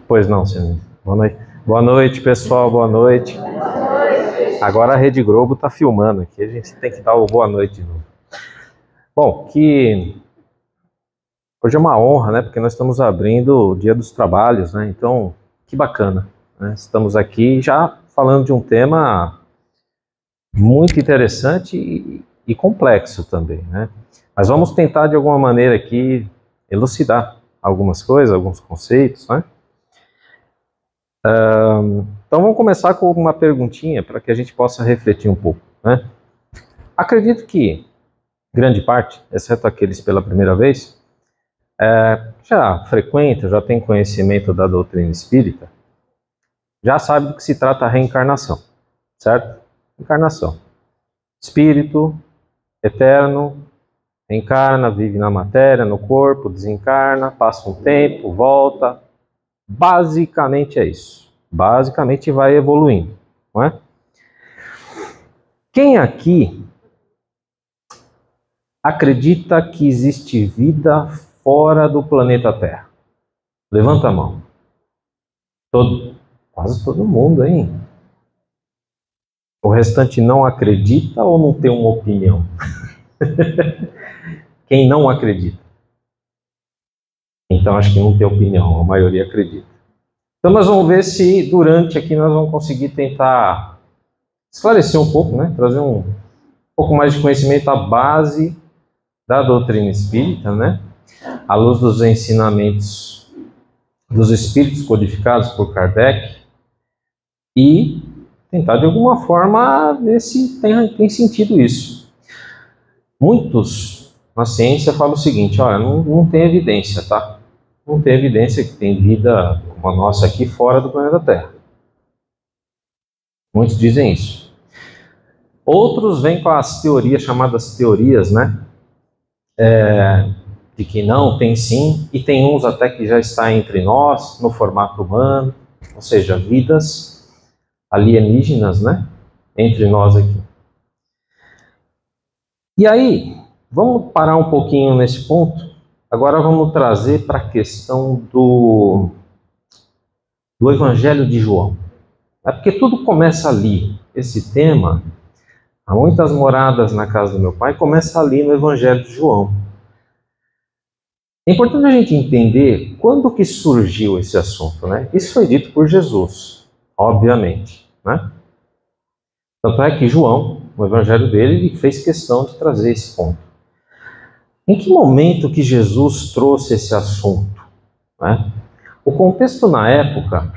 Pois não, senhor. Boa noite. Boa noite, pessoal. Boa noite. Agora a Rede Globo está filmando aqui. A gente tem que dar o boa noite de novo. Bom, que hoje é uma honra, né? Porque nós estamos abrindo o Dia dos Trabalhos, né? Então, que bacana, né? Estamos aqui já falando de um tema muito interessante e complexo também, né? Mas vamos tentar de alguma maneira aqui elucidar algumas coisas, alguns conceitos, né? Então vamos começar com uma perguntinha para que a gente possa refletir um pouco, né? Acredito que grande parte, exceto aqueles pela primeira vez, já frequenta, já tem conhecimento da doutrina espírita, já sabe do que se trata a reencarnação, certo? Encarnação. Espírito eterno, reencarna, vive na matéria, no corpo, desencarna, passa um tempo, volta. Basicamente é isso. Basicamente vai evoluindo, não é? Quem aqui acredita que existe vida fora do planeta Terra? Levanta a mão. Quase todo mundo, hein? O restante não acredita ou não tem uma opinião? Quem não acredita? Então acho que não tem opinião, a maioria acredita. Então nós vamos ver se durante aqui nós vamos conseguir tentar esclarecer um pouco, né? Trazer um pouco mais de conhecimento à base da doutrina espírita, né? À luz dos ensinamentos dos espíritos codificados por Kardec e tentar de alguma forma ver se tem sentido isso. Muitos na ciência falam o seguinte, olha, não tem evidência, tá? Não tem evidência que tem vida como a nossa aqui fora do planeta Terra. Muitos dizem isso. Outros vêm com as teorias, chamadas teorias, né? De que não, tem sim, e tem uns até que já está entre nós, no formato humano, ou seja, vidas alienígenas, né? Entre nós aqui. E aí, vamos parar um pouquinho nesse ponto. Agora vamos trazer para a questão do Evangelho de João. É porque tudo começa ali. Esse tema, há muitas moradas na casa do meu pai, começa ali no Evangelho de João. É importante a gente entender quando que surgiu esse assunto, né? Isso foi dito por Jesus, obviamente, né? Tanto é que João, no Evangelho dele, ele fez questão de trazer esse ponto. Em que momento que Jesus trouxe esse assunto, né? O contexto na época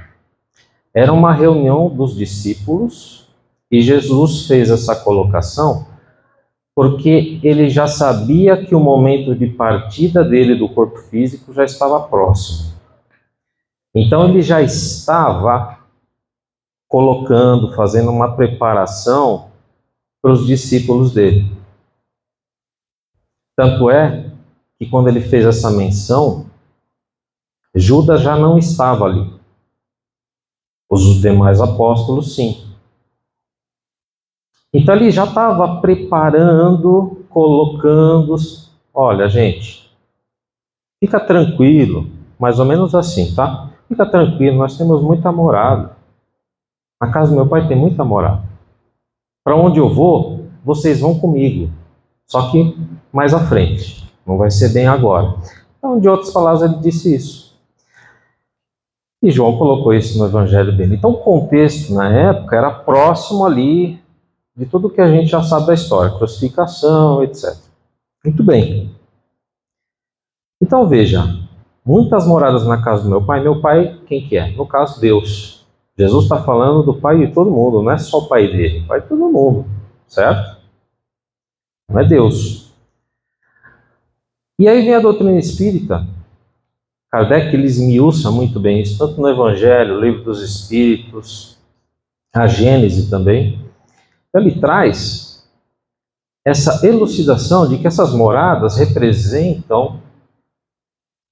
era uma reunião dos discípulos e Jesus fez essa colocação porque ele já sabia que o momento de partida dele do corpo físico já estava próximo. Então ele já estava colocando, fazendo uma preparação para os discípulos dele. Tanto é que quando ele fez essa menção, Judas já não estava ali. Os demais apóstolos, sim. Então ele já estava preparando, colocando, olha gente, fica tranquilo, mais ou menos assim, tá? Fica tranquilo, nós temos muita morada. Na casa do meu pai tem muita morada. Para onde eu vou, vocês vão comigo. Só que mais à frente, não vai ser bem agora. Então, de outras palavras, ele disse isso. E João colocou isso no evangelho dele. Então, o contexto na época era próximo ali de tudo que a gente já sabe da história, crucificação, etc. Muito bem. Então, veja, muitas moradas na casa do meu pai, quem que é? No caso, Deus. Jesus está falando do pai de todo mundo, não é só o pai dele, o pai de todo mundo, certo? Não é Deus. E aí vem a doutrina espírita. Kardec ele esmiuça muito bem isso, tanto no Evangelho, o Livro dos Espíritos, a Gênese também. Então, ele traz essa elucidação de que essas moradas representam,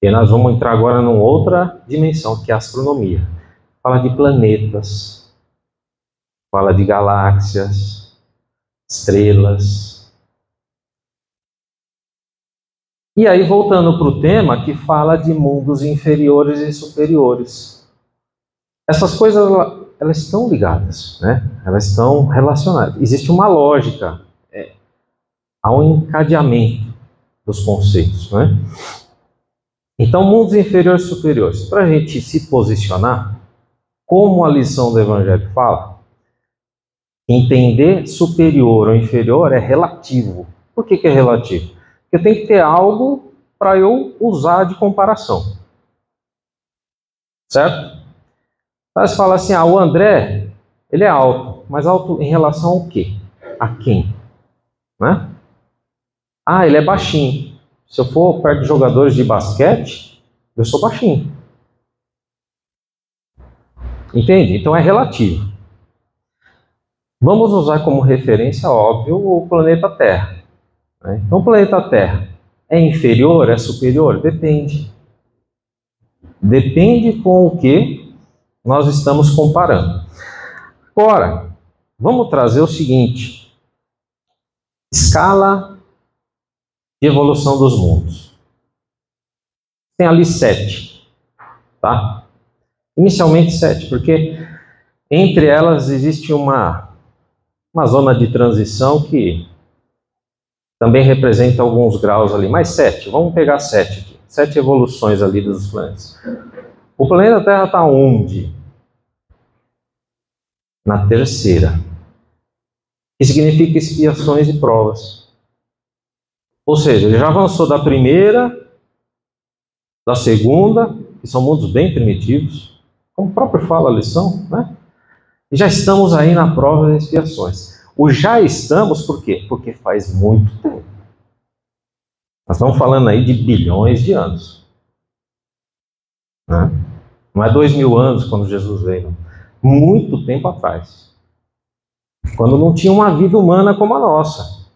e nós vamos entrar agora numa outra dimensão, que é a astronomia. Fala de planetas, fala de galáxias, estrelas. E aí, voltando para o tema que fala de mundos inferiores e superiores. Essas coisas, elas estão ligadas, né? Elas estão relacionadas. Existe uma lógica, há um encadeamento dos conceitos, né? Então, mundos inferiores e superiores. Para a gente se posicionar, como a lição do Evangelho fala, entender superior ou inferior é relativo. Por que é relativo? Porque tem que ter algo para eu usar de comparação. Certo? Aí você fala assim, o André, ele é alto. Mas alto em relação ao quê? A quem? Né? Ele é baixinho. Se eu for perto de jogadores de basquete, eu sou baixinho. Entende? Então é relativo. Vamos usar como referência, óbvio, o planeta Terra. Então o planeta Terra é inferior, é superior? Depende. Depende com o que nós estamos comparando. Agora, vamos trazer o seguinte. Escala de evolução dos mundos. Tem ali 7, tá? Inicialmente 7, porque entre elas existe uma zona de transição que também representa alguns graus ali, mais 7, vamos pegar 7 aqui, 7 evoluções ali dos planetas. O planeta Terra está onde? Na terceira, que significa expiações e provas. Ou seja, ele já avançou da primeira, da segunda, que são mundos bem primitivos, como o próprio fala a lição, né? E já estamos aí na prova das expiações. O já estamos por quê? Porque faz muito tempo. Nós estamos falando aí de bilhões de anos. Né? Não é 2000 anos quando Jesus veio. Muito tempo atrás. Quando não tinha uma vida humana como a nossa.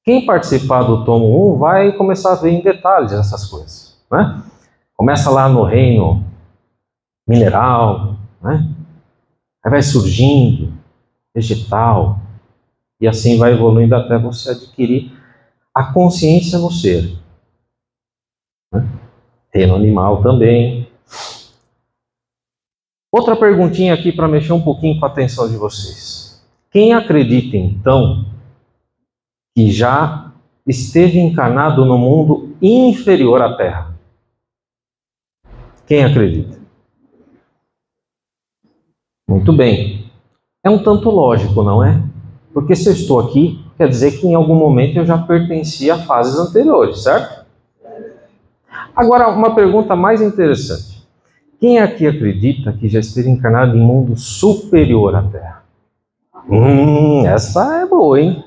Quem participar do tomo 1 vai começar a ver em detalhes essas coisas. Né? Começa lá no reino mineral, né? Aí vai surgindo, vegetal, e assim vai evoluindo até você adquirir a consciência no ser. Né? Reino animal também. Outra perguntinha aqui para mexer um pouquinho com a atenção de vocês. Quem acredita então que já esteve encarnado no mundo inferior à Terra? Quem acredita? Muito bem. É um tanto lógico, não é? Porque se eu estou aqui, quer dizer que em algum momento eu já pertencia a fases anteriores, certo? Agora, uma pergunta mais interessante. Quem aqui acredita que já esteve encarnado em mundo superior à Terra? Essa é boa, hein?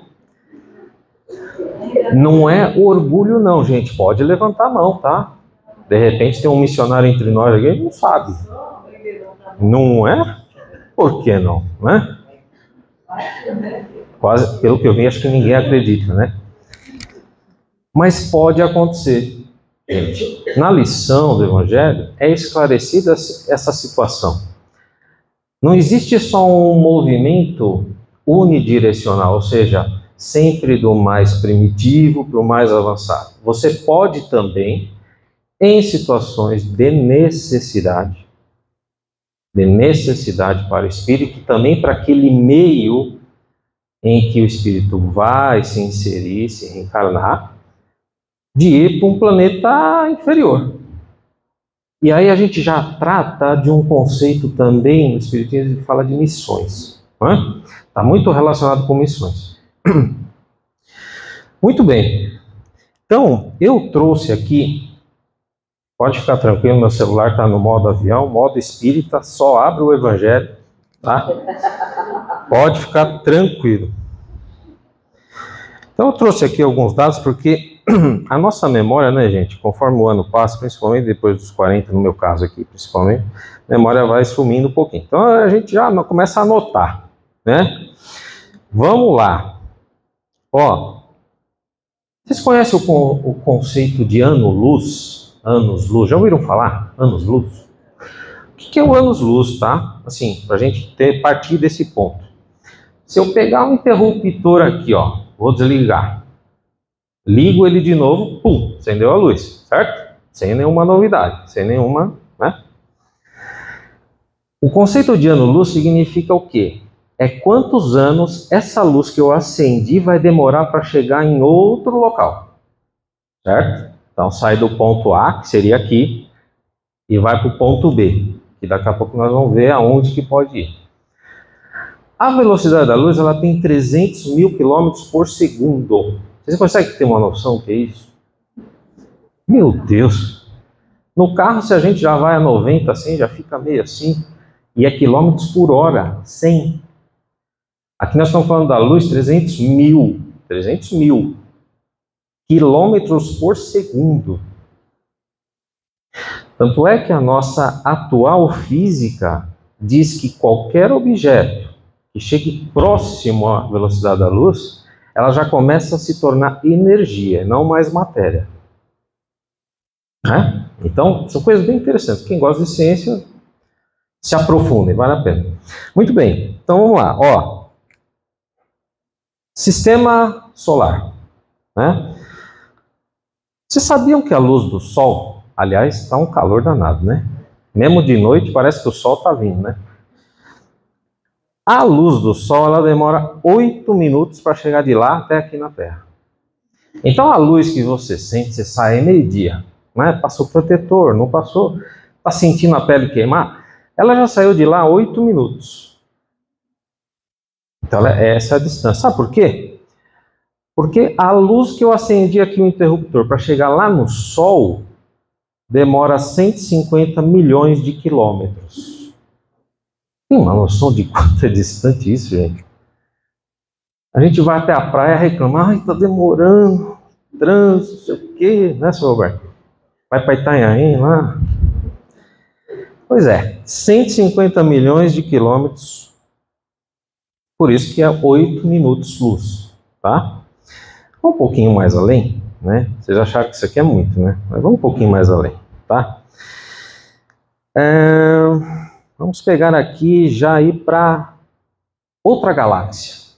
Não é orgulho não, gente. Pode levantar a mão, tá? De repente tem um missionário entre nós aqui, ele não sabe. Não é? Por que não? Né? Quase, pelo que eu vi, acho que ninguém acredita, né? Mas pode acontecer. Gente, na lição do Evangelho é esclarecida essa situação. Não existe só um movimento unidirecional, ou seja, sempre do mais primitivo para o mais avançado. Você pode também, em situações de necessidade para o espírito, também para aquele meio em que o espírito vai se inserir, se reencarnar, de ir para um planeta inferior. E aí a gente já trata de um conceito também no espiritismo que fala de missões. Está muito relacionado com missões. Muito bem. Então, eu trouxe aqui, pode ficar tranquilo, meu celular está no modo avião, modo espírita, só abre o Evangelho, tá? Pode ficar tranquilo. Então eu trouxe aqui alguns dados porque a nossa memória, né, gente, conforme o ano passa, principalmente depois dos 40, no meu caso aqui, principalmente, a memória vai sumindo um pouquinho. Então a gente já começa a anotar, né? Vamos lá. Ó, vocês conhecem o conceito de ano-luz? Anos-luz, já ouviram falar? Anos-luz? O que é o anos-luz, tá? Assim, para a gente partir desse ponto. Se eu pegar um interruptor aqui, ó, vou desligar. Ligo ele de novo, pum, acendeu a luz, certo? Sem nenhuma novidade, sem nenhuma, né? O conceito de ano-luz significa o quê? É quantos anos essa luz que eu acendi vai demorar para chegar em outro local, certo? Então sai do ponto A, que seria aqui, e vai para o ponto B, que daqui a pouco nós vamos ver aonde que pode ir. A velocidade da luz ela tem 300 mil quilômetros por segundo. Vocês conseguem ter uma noção do que é isso? Meu Deus! No carro, se a gente já vai a 90 assim, já fica meio assim, e é quilômetros por hora, 100. Aqui nós estamos falando da luz, 300 mil quilômetros por segundo. Tanto é que a nossa atual física diz que qualquer objeto que chegue próximo à velocidade da luz, ela já começa a se tornar energia, não mais matéria. Né? Então, são coisas bem interessantes. Quem gosta de ciência, se aprofunde, vale a pena. Muito bem, então vamos lá. Ó, sistema solar. Né? Vocês sabiam que a luz do Sol, aliás, está um calor danado, né? Mesmo de noite, parece que o Sol está vindo, né? A luz do Sol, ela demora 8 minutos para chegar de lá até aqui na Terra. Então, a luz que você sente, você sai meio-dia, né? Passou protetor, não passou, está sentindo a pele queimar, ela já saiu de lá 8 minutos. Então, essa é a distância. Sabe por quê? Porque a luz que eu acendi aqui no interruptor para chegar lá no Sol demora 150 milhões de quilômetros. Tem uma noção de quanto é distante isso, gente? A gente vai até a praia reclamar, ai, tá demorando, trânsito, não sei o quê, né, seu Roberto? Vai para Itanhaém lá. Pois é, 150 milhões de quilômetros, por isso que é 8 minutos luz, tá? Vamos um pouquinho mais além, né? Vocês acharam que isso aqui é muito, né? Mas vamos um pouquinho mais além, tá? Vamos pegar aqui e já ir para outra galáxia.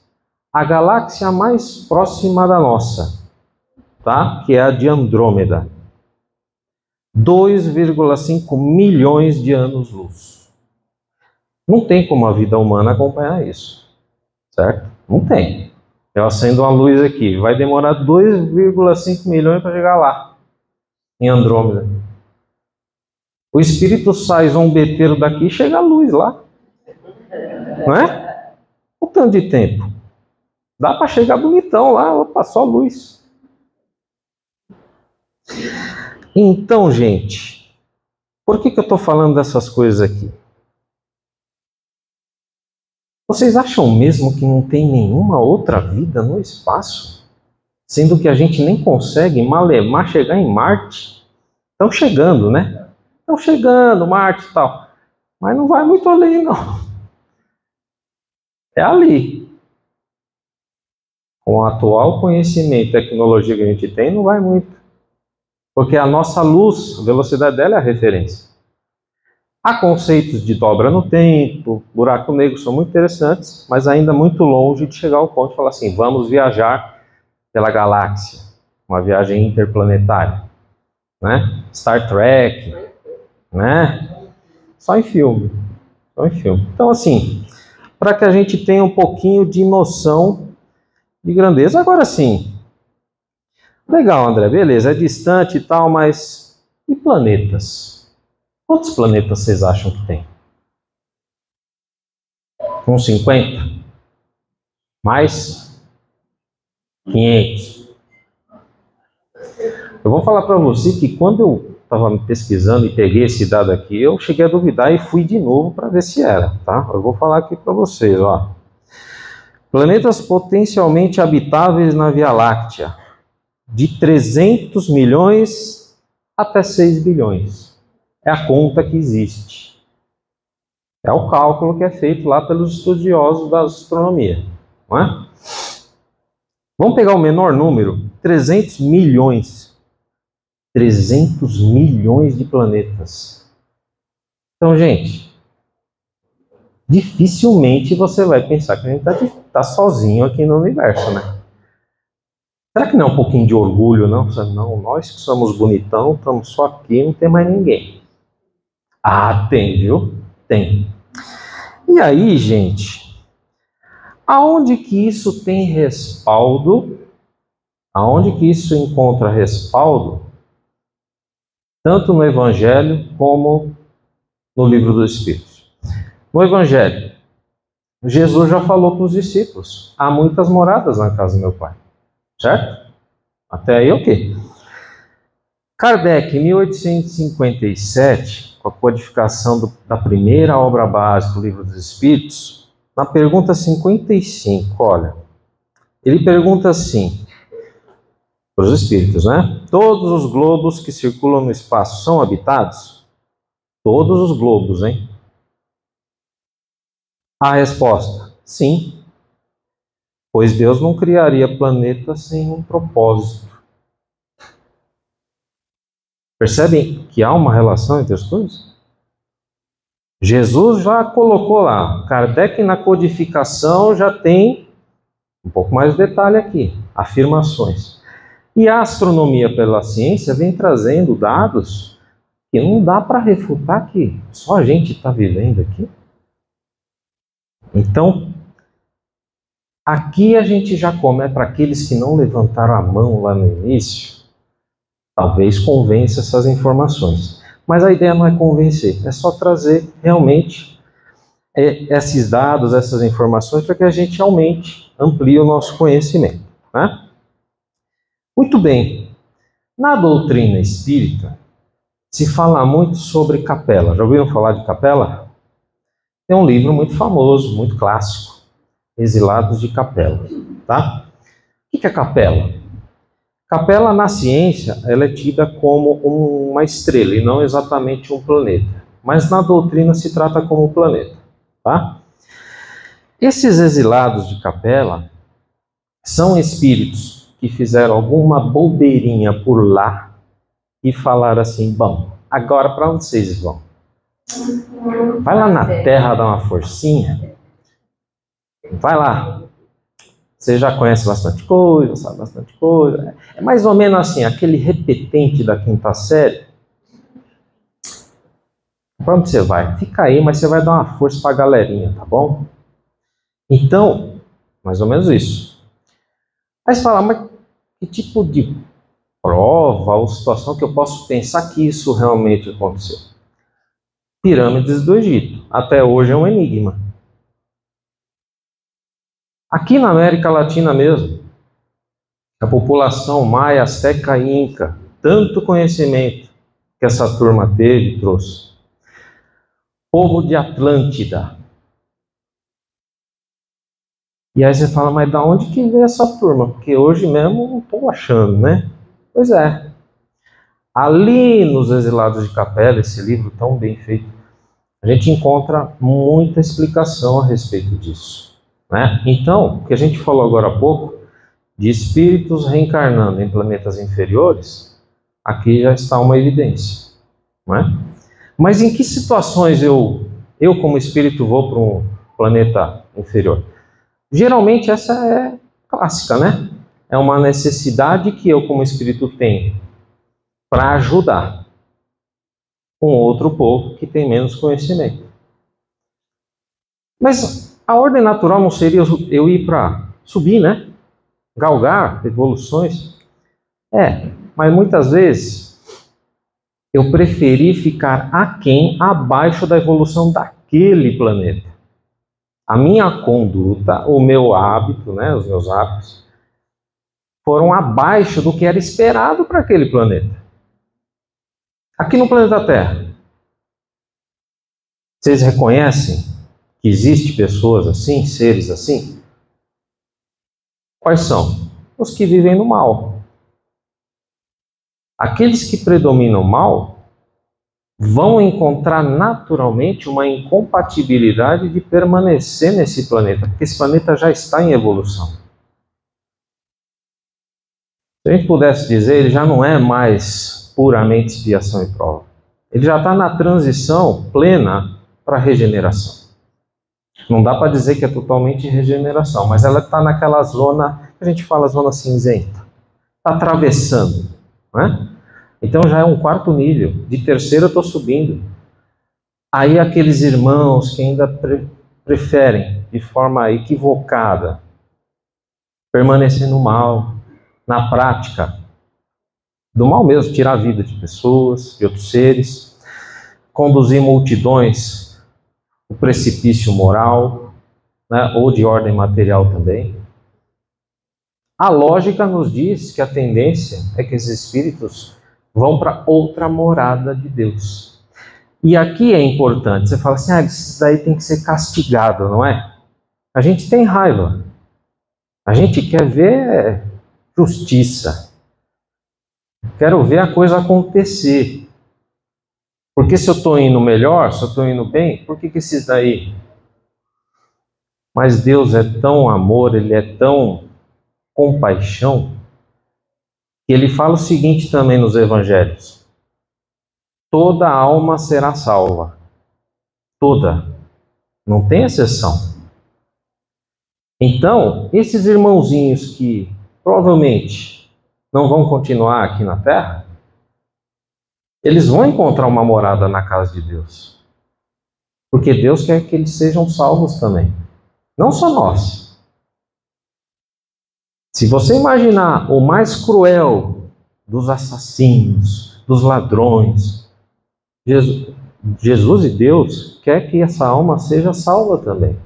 A galáxia mais próxima da nossa, tá? Que é a de Andrômeda. 2,5 milhões de anos-luz. Não tem como a vida humana acompanhar isso, certo? Não tem. Eu acendo uma luz aqui, vai demorar 2,5 milhões para chegar lá, em Andrômeda. O espírito sai zombeteiro daqui e chega a luz lá. Não é? O tanto de tempo. Dá para chegar bonitão lá, opa, só luz. Então, gente, por que eu estou falando dessas coisas aqui? Vocês acham mesmo que não tem nenhuma outra vida no espaço? Sendo que a gente nem consegue malemar chegar em Marte? Estão chegando, né? Estão chegando, Marte e tal. Mas não vai muito além, não. É ali. Com o atual conhecimento e tecnologia que a gente tem, não vai muito. Porque a nossa luz, a velocidade dela é a referência. Há conceitos de dobra no tempo, buraco negro são muito interessantes, mas ainda muito longe de chegar ao ponto de falar assim, vamos viajar pela galáxia, uma viagem interplanetária, né? Star Trek, né? Só em filme, só em filme. Então assim, para que a gente tenha um pouquinho de noção de grandeza. Agora sim, legal, André, beleza, é distante e tal, mas e planetas? Quantos planetas vocês acham que tem? Uns 50? Mais? 500? Eu vou falar para você que quando eu estava pesquisando e peguei esse dado aqui, eu cheguei a duvidar e fui de novo para ver se era, tá? Eu vou falar aqui para vocês, ó. Planetas potencialmente habitáveis na Via Láctea, de 300 milhões até 6 bilhões. É a conta que existe. É o cálculo que é feito lá pelos estudiosos da astronomia, não é? Vamos pegar o menor número, 300 milhões. 300 milhões de planetas. Então, gente, dificilmente você vai pensar que a gente está sozinho aqui no universo, né? Será que não é um pouquinho de orgulho, não? Não, nós que somos bonitão, estamos só aqui, não tem mais ninguém. Ah, tem, viu? Tem. E aí, gente, aonde que isso tem respaldo? Aonde que isso encontra respaldo? Tanto no Evangelho como no Livro dos Espíritos. No Evangelho, Jesus já falou para os discípulos: há muitas moradas na casa do meu Pai. Certo? Até aí, ok. Kardec, em 1857, com a codificação da primeira obra básica do Livro dos Espíritos, na pergunta 55, olha, ele pergunta assim, para os espíritos, né? Todos os globos que circulam no espaço são habitados? Todos os globos, hein? A resposta, sim. Pois Deus não criaria planeta sem um propósito. Percebem que há uma relação entre as coisas? Jesus já colocou lá. Kardec, na codificação, já tem um pouco mais de detalhe aqui. Afirmações. E a astronomia pela ciência vem trazendo dados que não dá para refutar que só a gente está vivendo aqui. Então, aqui a gente já começa, para aqueles que não levantaram a mão lá no início, talvez convença essas informações. Mas a ideia não é convencer, é só trazer realmente esses dados, essas informações, para que a gente amplie o nosso conhecimento. Né? Muito bem. Na doutrina espírita, se fala muito sobre capela. Já ouviram falar de capela? Tem um livro muito famoso, muito clássico, Exilados de Capela. Tá? O que é capela? Capela, na ciência, ela é tida como uma estrela e não exatamente um planeta. Mas na doutrina se trata como um planeta. Tá? Esses exilados de capela são espíritos que fizeram alguma bobeirinha por lá e falaram assim, bom, agora para onde vocês vão? Vai lá na Terra dar uma forcinha? Vai lá. Você já conhece bastante coisa, sabe bastante coisa. É mais ou menos assim, aquele repetente da quinta série. Para onde você vai? Fica aí, mas você vai dar uma força para a galerinha, tá bom? Então, mais ou menos isso. Aí você fala, mas que tipo de prova ou situação que eu posso pensar que isso realmente aconteceu? Pirâmides do Egito. Até hoje é um enigma. Aqui na América Latina mesmo, a população maia, asteca e inca, tanto conhecimento que essa turma teve e trouxe. Povo de Atlântida. E aí você fala, mas da onde que veio essa turma? Porque hoje mesmo não estou achando, né? Pois é. Ali nos Exilados de Capela, esse livro tão bem feito, a gente encontra muita explicação a respeito disso. Né? Então, o que a gente falou agora há pouco, de espíritos reencarnando em planetas inferiores, aqui já está uma evidência. Não é? Mas em que situações eu como espírito vou para um planeta inferior? Geralmente essa é clássica, né? É uma necessidade que eu como espírito tenho para ajudar um outro povo que tem menos conhecimento. Mas a ordem natural não seria eu ir para subir, né? Galgar evoluções? Mas muitas vezes eu preferi ficar aquém, abaixo da evolução daquele planeta. A minha conduta, o meu hábito, né, os meus hábitos, foram abaixo do que era esperado para aquele planeta. Aqui no planeta Terra, vocês reconhecem que existem pessoas assim, seres assim? Quais são? Os que vivem no mal. Aqueles que predominam o mal vão encontrar naturalmente uma incompatibilidade de permanecer nesse planeta, porque esse planeta já está em evolução. Se a gente pudesse dizer, ele já não é mais puramente expiação e prova. Ele já está na transição plena para a regeneração. Não dá para dizer que é totalmente regeneração, mas ela está naquela zona, que a gente fala zona cinzenta. atravessando, né? Então já é um quarto nível, de terceiro eu estou subindo. Aí aqueles irmãos que ainda preferem, de forma equivocada, permanecer no mal, na prática do mal mesmo, tirar a vida de pessoas, de outros seres, conduzir multidões ao precipício moral, né, ou de ordem material também. A lógica nos diz que a tendência é que esses espíritos vão para outra morada de Deus. E aqui é importante, você fala assim, isso daí tem que ser castigado, não é? A gente tem raiva. A gente quer ver justiça. Quero ver a coisa acontecer. Porque se eu estou indo melhor, se eu estou indo bem, por que esses daí? Mas Deus é tão amor, Ele é tão compaixão, que Ele fala o seguinte também nos evangelhos: toda alma será salva. Toda. Não tem exceção. Então, esses irmãozinhos que provavelmente não vão continuar aqui na Terra, eles vão encontrar uma morada na casa de Deus. Porque Deus quer que eles sejam salvos também. Não só nós. Se você imaginar o mais cruel dos assassinos, dos ladrões, Jesus e Deus quer que essa alma seja salva também.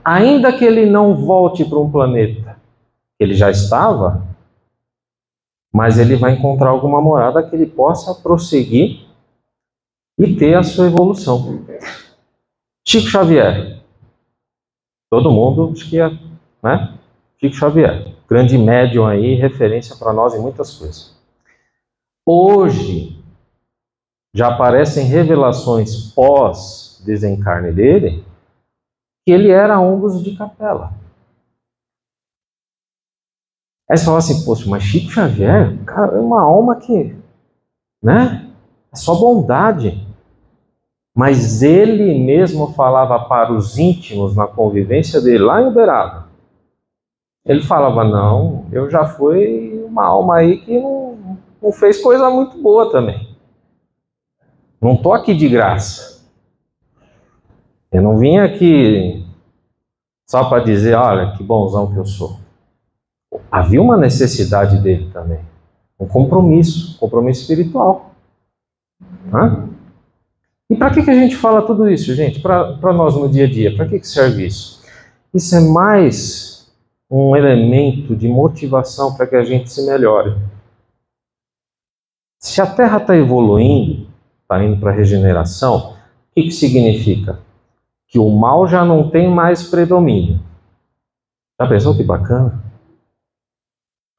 Ainda que ele não volte para um planeta que ele já estava, mas ele vai encontrar alguma morada que ele possa prosseguir e ter a sua evolução. Chico Xavier. Todo mundo acho que é, né? Chico Xavier, grande médium aí, referência para nós em muitas coisas. Hoje, já aparecem revelações pós-desencarne dele, que ele era Umbus de Capela. Aí você fala assim, poxa, mas Chico Xavier, cara, é uma alma que, né? É só bondade. Mas ele mesmo falava para os íntimos na convivência dele, lá em Uberaba. Ele falava, não, eu já fui uma alma aí que não fez coisa muito boa também. Não estou aqui de graça. Eu não vim aqui só para dizer, olha, que bonzão que eu sou. Havia uma necessidade dele também. Um compromisso espiritual. Hã? E para que a gente fala tudo isso, gente? Para nós no dia a dia, para que serve isso? Isso é mais um elemento de motivação para que a gente se melhore. Se a Terra está evoluindo, está indo para a regeneração, o que significa? Que o mal já não tem mais predomínio. Já pensou que bacana?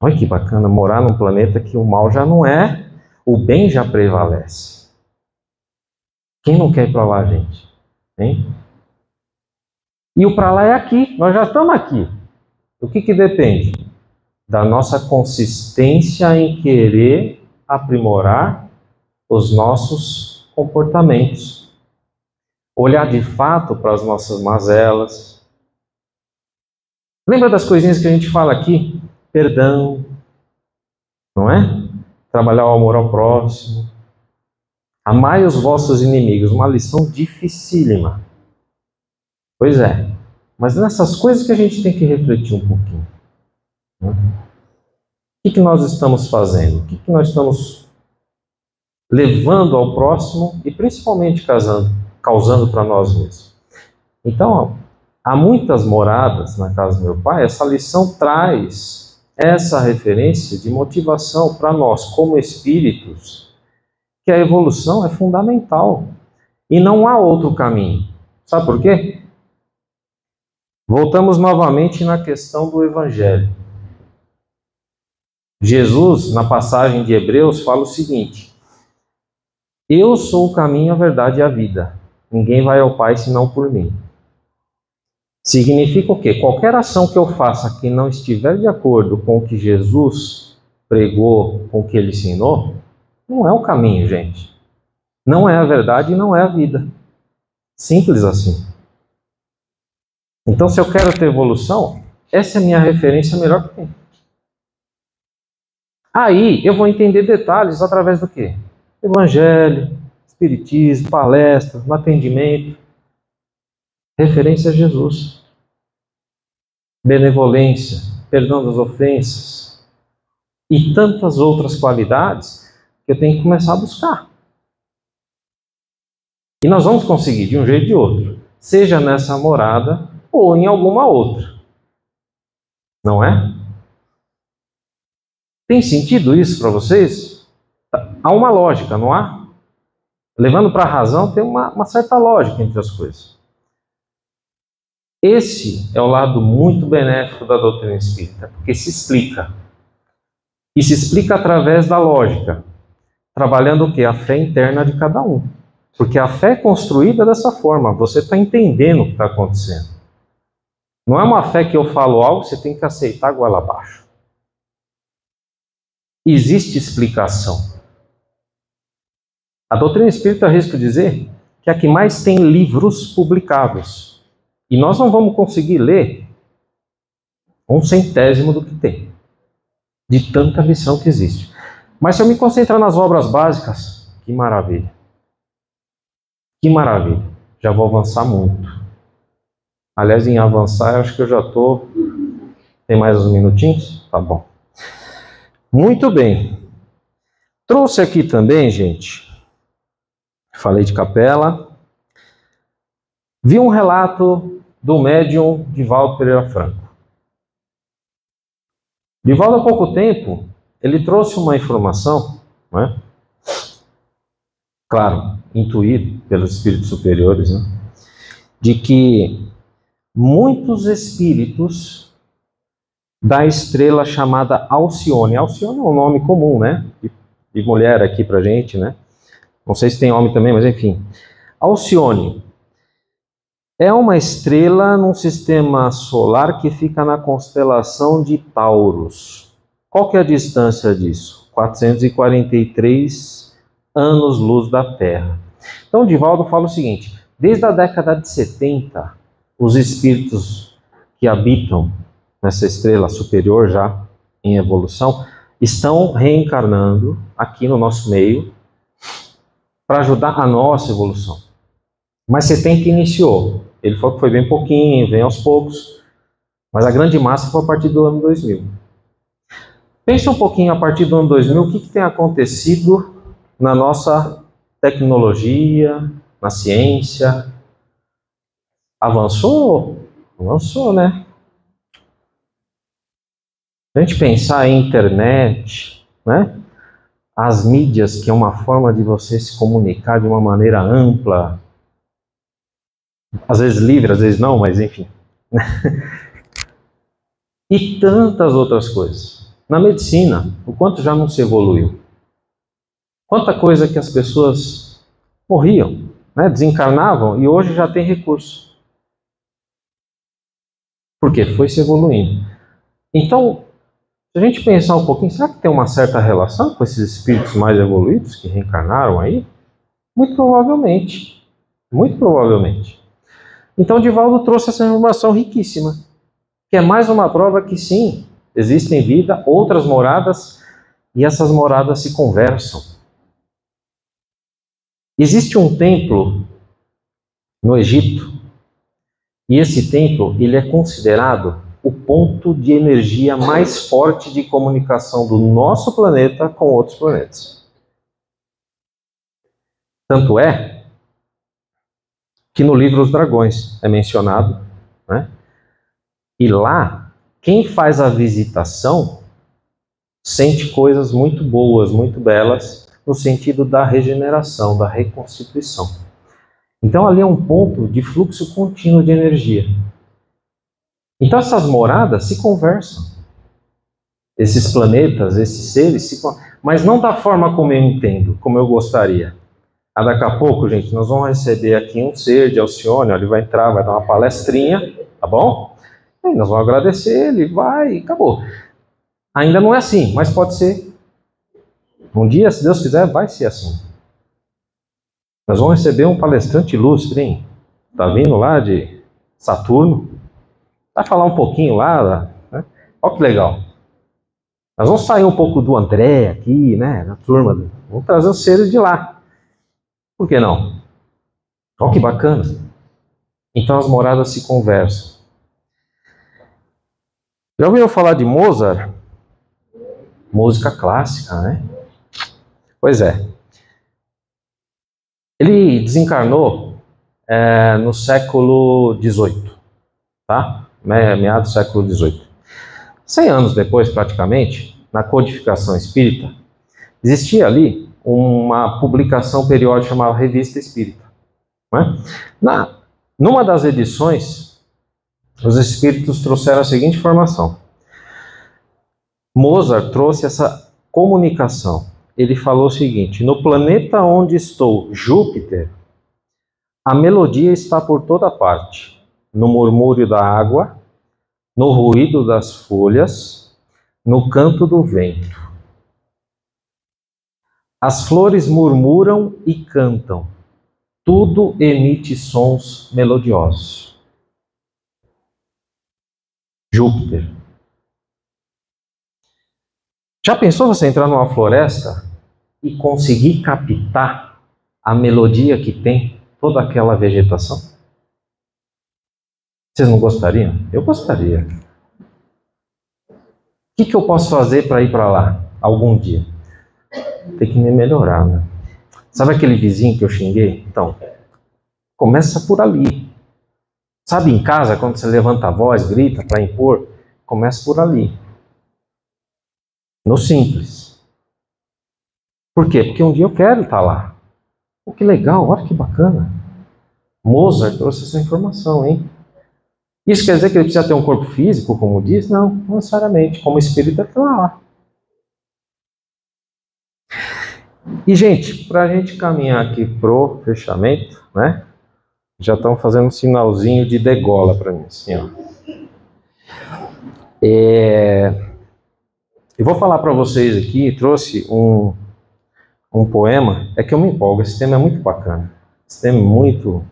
Olha que bacana morar num planeta que o mal já não é, o bem já prevalece. Quem não quer ir para lá, gente? Hein? E o para lá é aqui, nós já estamos aqui. O que depende? Da nossa consistência em querer aprimorar os nossos comportamentos. Olhar de fato para as nossas mazelas. Lembra das coisinhas que a gente fala aqui? Perdão, não é? Trabalhar o amor ao próximo. Amai os vossos inimigos, uma lição dificílima. Pois é, mas nessas coisas que a gente tem que refletir um pouquinho. Né? O que nós estamos fazendo? O que nós estamos levando ao próximo e principalmente causando para nós mesmos? Então, há muitas moradas na casa do meu pai, essa lição traz essa referência de motivação para nós, como espíritos, que a evolução é fundamental e não há outro caminho. Sabe por quê? Voltamos novamente na questão do Evangelho. Jesus, na passagem de Hebreus, fala o seguinte: eu sou o caminho, a verdade e a vida. Ninguém vai ao Pai senão por mim. Significa o quê? Qualquer ação que eu faça que não estiver de acordo com o que Jesus pregou, com o que ele ensinou, não é o caminho, gente. Não é a verdade e não é a vida. Simples assim. Então, se eu quero ter evolução, essa é a minha referência melhor que tem. Aí eu vou entender detalhes através do quê? Evangelho, espiritismo, palestra, no atendimento, referência a Jesus, benevolência, perdão das ofensas e tantas outras qualidades que eu tenho que começar a buscar. E nós vamos conseguir de um jeito ou de outro, seja nessa morada ou em alguma outra. Não é? Tem sentido isso para vocês? Há uma lógica, não há? Levando para a razão, tem uma certa lógica entre as coisas. Esse é o lado muito benéfico da doutrina espírita, porque se explica. E se explica através da lógica, trabalhando o quê? A fé interna de cada um. Porque a fé é construída dessa forma, você está entendendo o que está acontecendo. Não é uma fé que eu falo algo, você tem que aceitar goela abaixo. Existe explicação. A doutrina espírita, arrisco dizer, que é a que mais tem livros publicados. E nós não vamos conseguir ler 1/100º do que tem, de tanta lição que existe. Mas se eu me concentrar nas obras básicas, que maravilha. Que maravilha. Já vou avançar muito. Aliás, em avançar, eu acho que eu já estou... Tem mais uns minutinhos? Tá bom. Muito bem. Trouxe aqui também, gente, falei de capela, vi um relato do médium Divaldo Pereira Franco. Divaldo, há pouco tempo, ele trouxe uma informação, né? Claro, intuído pelos espíritos superiores, né? De que muitos espíritos da estrela chamada Alcione. Alcione é um nome comum, né? De mulher aqui pra gente, né? Não sei se tem homem também, mas enfim. Alcione é uma estrela num sistema solar que fica na constelação de Taurus. Qual que é a distância disso? 443 anos-luz da Terra. Então, Divaldo fala o seguinte: desde a década de 70, os espíritos que habitam nessa estrela superior já em evolução estão reencarnando aqui no nosso meio para ajudar a nossa evolução. Mas 70 iniciou. Ele falou que foi bem pouquinho, vem aos poucos, mas a grande massa foi a partir do ano 2000. Pense um pouquinho a partir do ano 2000, o que tem acontecido na nossa tecnologia, na ciência. Avançou? Avançou, né? Se a gente pensar em internet, né? As mídias, que é uma forma de você se comunicar de uma maneira ampla, às vezes livre, às vezes não, mas enfim. E tantas outras coisas. Na medicina, o quanto já não se evoluiu. Quanta coisa que as pessoas morriam, né? Desencarnavam e hoje já tem recurso. Por quê? Foi se evoluindo. Então, se a gente pensar um pouquinho, será que tem uma certa relação com esses espíritos mais evoluídos que reencarnaram aí? Muito provavelmente. Muito provavelmente. Então, Divaldo trouxe essa informação riquíssima, que é mais uma prova que sim, existem vida, outras moradas, e essas moradas se conversam. Existe um templo no Egito, e esse templo ele é considerado o ponto de energia mais forte de comunicação do nosso planeta com outros planetas. Tanto é que no livro Os Dragões é mencionado, né? E lá, quem faz a visitação sente coisas muito boas, muito belas, no sentido da regeneração, da reconstituição. Então ali é um ponto de fluxo contínuo de energia. Então essas moradas se conversam. Esses planetas, esses seres, mas não da forma como eu entendo, como eu gostaria. Daqui a pouco, gente, nós vamos receber aqui um ser de Alcione, ele vai entrar, vai dar uma palestrinha, tá bom? Aí nós vamos agradecer, ele vai e acabou. Ainda não é assim, mas pode ser. Um dia, se Deus quiser, vai ser assim. Nós vamos receber um palestrante ilustre, hein? Tá vindo lá de Saturno. Vai falar um pouquinho lá, né? Olha que legal. Nós vamos sair um pouco do André aqui, né, na turma, vamos trazer os seres de lá. Por que não? Olha que bacana. Então as moradas se conversam. Já ouviram falar de Mozart? Música clássica, né? Pois é. Ele desencarnou no século XVIII, tá? Meados do século XVIII. 100 anos depois, praticamente, na codificação espírita, existia ali uma publicação periódica chamada Revista Espírita. Né? Numa das edições, os espíritos trouxeram a seguinte informação. Mozart trouxe essa comunicação. Ele falou o seguinte: no planeta onde estou, Júpiter, a melodia está por toda parte, no murmúrio da água, no ruído das folhas, no canto do vento. As flores murmuram e cantam, tudo emite sons melodiosos. Júpiter. Já pensou você entrar numa floresta e conseguir captar a melodia que tem toda aquela vegetação? Vocês não gostariam? Eu gostaria. O que eu posso fazer para ir para lá algum dia? Tem que me melhorar, né? Sabe aquele vizinho que eu xinguei? Então, começa por ali. Sabe em casa, quando você levanta a voz, grita para impor? Começa por ali. No simples. Por quê? Porque um dia eu quero estar lá. Pô, que legal, olha que bacana. Mozart trouxe essa informação, hein? Isso quer dizer que ele precisa ter um corpo físico, como diz? Não, não necessariamente. Como espírita, está lá. E, gente, para a gente caminhar aqui pro fechamento, né? Já estão fazendo um sinalzinho de degola para mim, assim, ó. Eu vou falar para vocês aqui, trouxe um poema, é que eu me empolgo, esse tema é muito bacana, esse tema é muito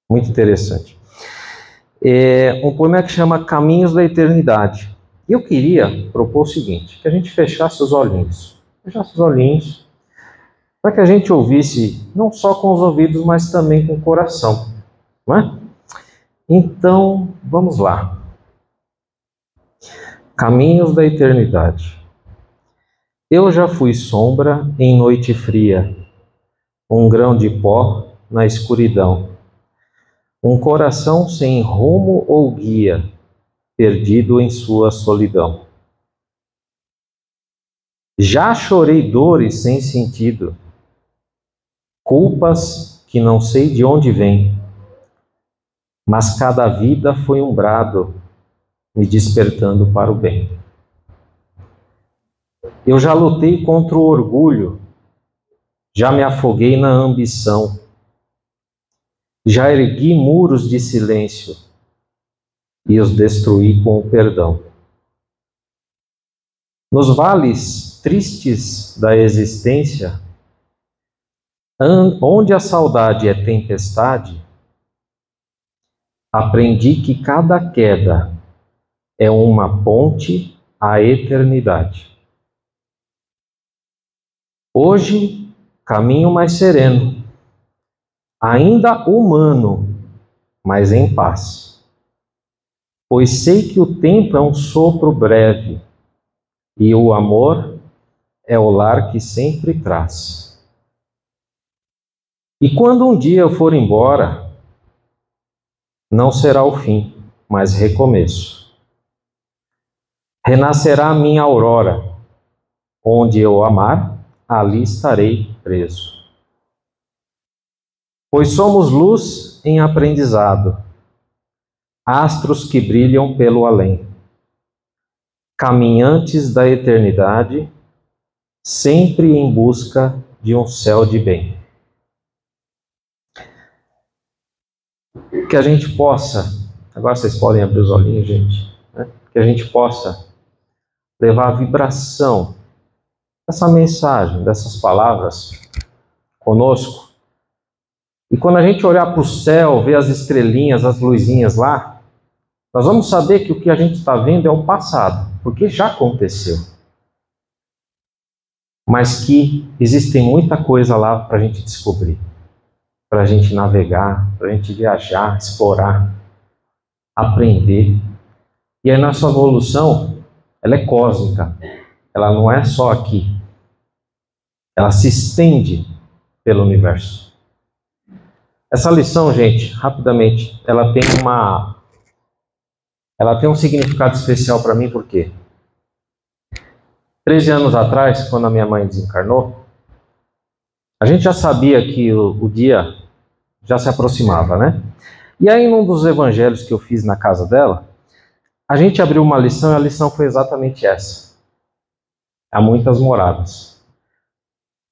interessante. Um poema que chama Caminhos da Eternidade. E eu queria propor o seguinte, que a gente fechasse os olhinhos, para que a gente ouvisse não só com os ouvidos, mas também com o coração, não é? Então, vamos lá. Caminhos da Eternidade. Eu já fui sombra em noite fria, um grão de pó na escuridão, um coração sem rumo ou guia, perdido em sua solidão. Já chorei dores sem sentido, culpas que não sei de onde vêm, mas cada vida foi um brado, me despertando para o bem. Eu já lutei contra o orgulho, já me afoguei na ambição, já ergui muros de silêncio e os destruí com o perdão. Nos vales tristes da existência, onde a saudade é tempestade, aprendi que cada queda é uma ponte à eternidade. Hoje, caminho mais sereno, ainda humano, mas em paz. Pois sei que o tempo é um sopro breve, e o amor é o lar que sempre traz. E quando um dia eu for embora, não será o fim, mas recomeço. Renascerá a minha aurora, onde eu amar, ali estarei preso. Pois somos luz em aprendizado, astros que brilham pelo além, caminhantes da eternidade, sempre em busca de um céu de bem. Que a gente possa, agora vocês podem abrir os olhinhos, gente, né? Que a gente possa levar a vibração dessa mensagem, dessas palavras conosco. E quando a gente olhar para o céu, ver as estrelinhas, as luzinhas lá, nós vamos saber que o que a gente está vendo é o passado. porque já aconteceu. Mas que existem muita coisa lá para a gente descobrir, para a gente navegar, para a gente viajar, explorar, aprender. E a nossa evolução, ela é cósmica, ela não é só aqui, ela se estende pelo universo. Essa lição, gente, rapidamente, ela tem um significado especial para mim, por quê? 13 anos atrás, quando a minha mãe desencarnou, a gente já sabia que o dia já se aproximava, né? E aí, num dos evangelhos que eu fiz na casa dela, a gente abriu uma lição e a lição foi exatamente essa. Há muitas moradas.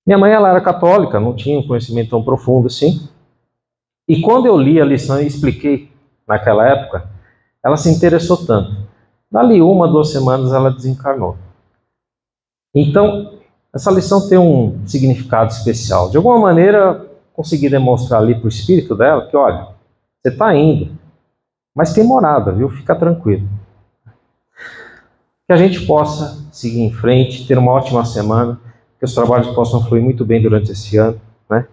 Minha mãe, ela era católica, não tinha um conhecimento tão profundo assim. E quando eu li a lição e expliquei naquela época, ela se interessou tanto. Dali 1, 2 semanas ela desencarnou. Então, essa lição tem um significado especial. De alguma maneira, consegui demonstrar ali para o espírito dela que, olha, você está indo, mas tem morada, viu? Fica tranquilo. Que a gente possa seguir em frente, ter uma ótima semana, que os trabalhos possam fluir muito bem durante esse ano, né?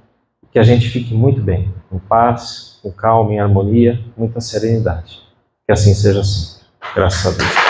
Que a gente fique muito bem, em paz, com calma, em harmonia, muita serenidade. Que assim seja sempre. Graças a Deus.